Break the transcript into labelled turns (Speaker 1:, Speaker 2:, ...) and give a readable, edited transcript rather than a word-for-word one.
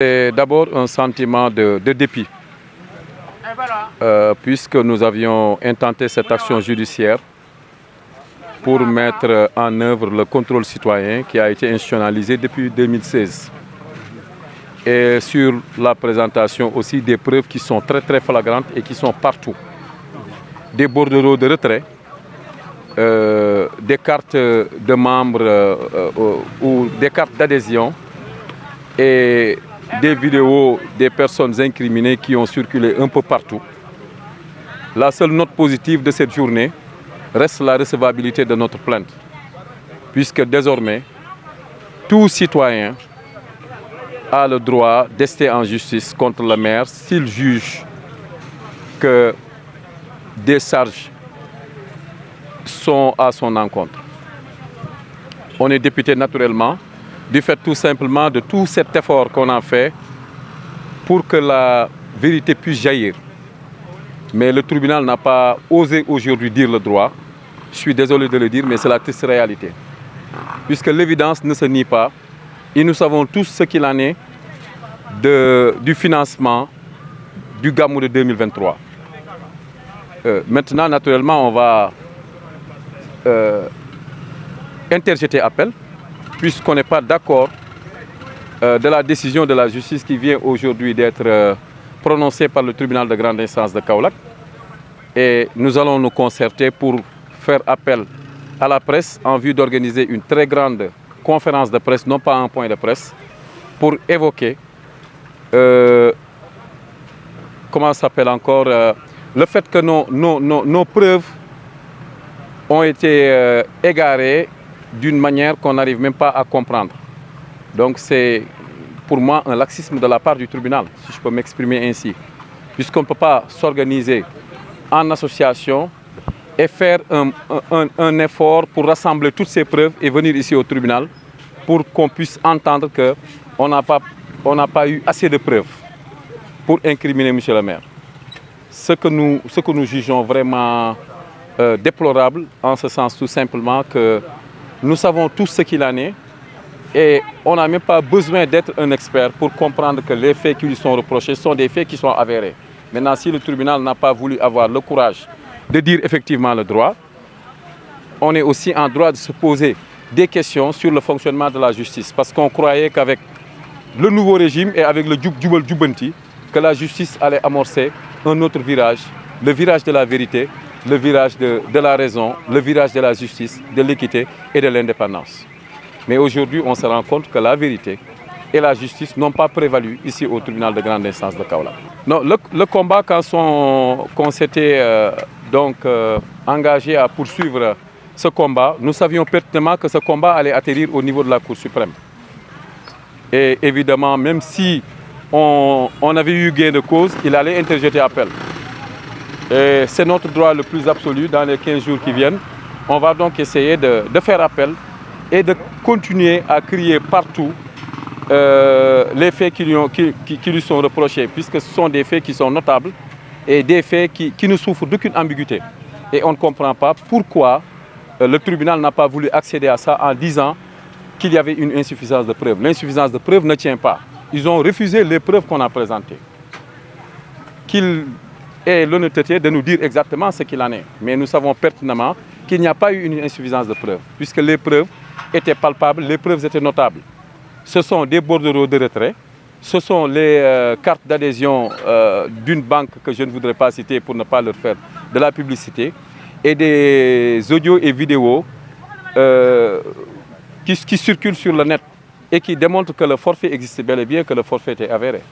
Speaker 1: C'est d'abord un sentiment de dépit, puisque nous avions intenté cette action judiciaire pour mettre en œuvre le contrôle citoyen qui a été institutionnalisé depuis 2016. Et sur la présentation aussi des preuves qui sont très flagrantes et qui sont partout. Des bordereaux de retrait, des cartes de membres ou des cartes d'adhésion et des vidéos des personnes incriminées qui ont circulé un peu partout. La seule note positive de cette journée reste la recevabilité de notre plainte, puisque désormais, tout citoyen a le droit d'ester en justice contre le maire s'il juge que des charges sont à son encontre. On est député naturellement, du fait tout simplement de tout cet effort qu'on a fait pour que la vérité puisse jaillir. Mais le tribunal n'a pas osé aujourd'hui dire le droit. Je suis désolé de le dire, mais c'est la triste réalité. Puisque l'évidence ne se nie pas, et nous savons tous ce qu'il en est du financement du Gamou de 2023. Maintenant, naturellement, on va interjeter appel, puisqu'on n'est pas d'accord de la décision de la justice qui vient aujourd'hui d'être prononcée par le tribunal de grande instance de Kaolack. Et nous allons nous concerter pour faire appel à la presse en vue d'organiser une très grande conférence de presse, non pas un point de presse, pour évoquer, comment ça s'appelle encore, le fait que nos preuves ont été égarées d'une manière qu'on n'arrive même pas à comprendre. Donc c'est pour moi un laxisme de la part du tribunal, si je peux m'exprimer ainsi. Puisqu'on ne peut pas s'organiser en association et faire un effort pour rassembler toutes ces preuves et venir ici au tribunal pour qu'on puisse entendre qu'on n'a pas eu assez de preuves pour incriminer M. le maire. Ce que nous jugeons vraiment déplorable, en ce sens tout simplement que nous savons tous ce qu'il en est et on n'a même pas besoin d'être un expert pour comprendre que les faits qui lui sont reprochés sont des faits qui sont avérés. Maintenant, si le tribunal n'a pas voulu avoir le courage de dire effectivement le droit, on est aussi en droit de se poser des questions sur le fonctionnement de la justice. Parce qu'on croyait qu'avec le nouveau régime et avec le Djubal Djubanti, que la justice allait amorcer un autre virage, le virage de la vérité, le virage de la raison, le virage de la justice, de l'équité et de l'indépendance. Mais aujourd'hui, on se rend compte que la vérité et la justice n'ont pas prévalu ici au tribunal de grande instance de Kaolack. Non, le combat, quand s'était engagé à poursuivre ce combat, nous savions pertinemment que ce combat allait atterrir au niveau de la Cour suprême. Et évidemment, même si on avait eu gain de cause, il allait interjeter appel. Et c'est notre droit le plus absolu dans les 15 jours qui viennent. On va donc essayer de faire appel et de continuer à crier partout les faits qui lui sont reprochés, puisque ce sont des faits qui sont notables et des faits qui ne souffrent d'aucune ambiguïté. Et on ne comprend pas pourquoi le tribunal n'a pas voulu accéder à ça en disant qu'il y avait une insuffisance de preuves. L'insuffisance de preuves ne tient pas. Ils ont refusé les preuves qu'on a présentées. Qu'il ait l'honnêteté de nous dire exactement ce qu'il en est. Mais nous savons pertinemment qu'il n'y a pas eu une insuffisance de preuves, puisque les preuves étaient palpables, les preuves étaient notables. Ce sont des bordereaux de retrait, ce sont les cartes d'adhésion d'une banque que je ne voudrais pas citer pour ne pas leur faire de la publicité, et des audios et vidéos qui circulent sur le net et qui démontrent que le forfait existe bel et bien, que le forfait était avéré.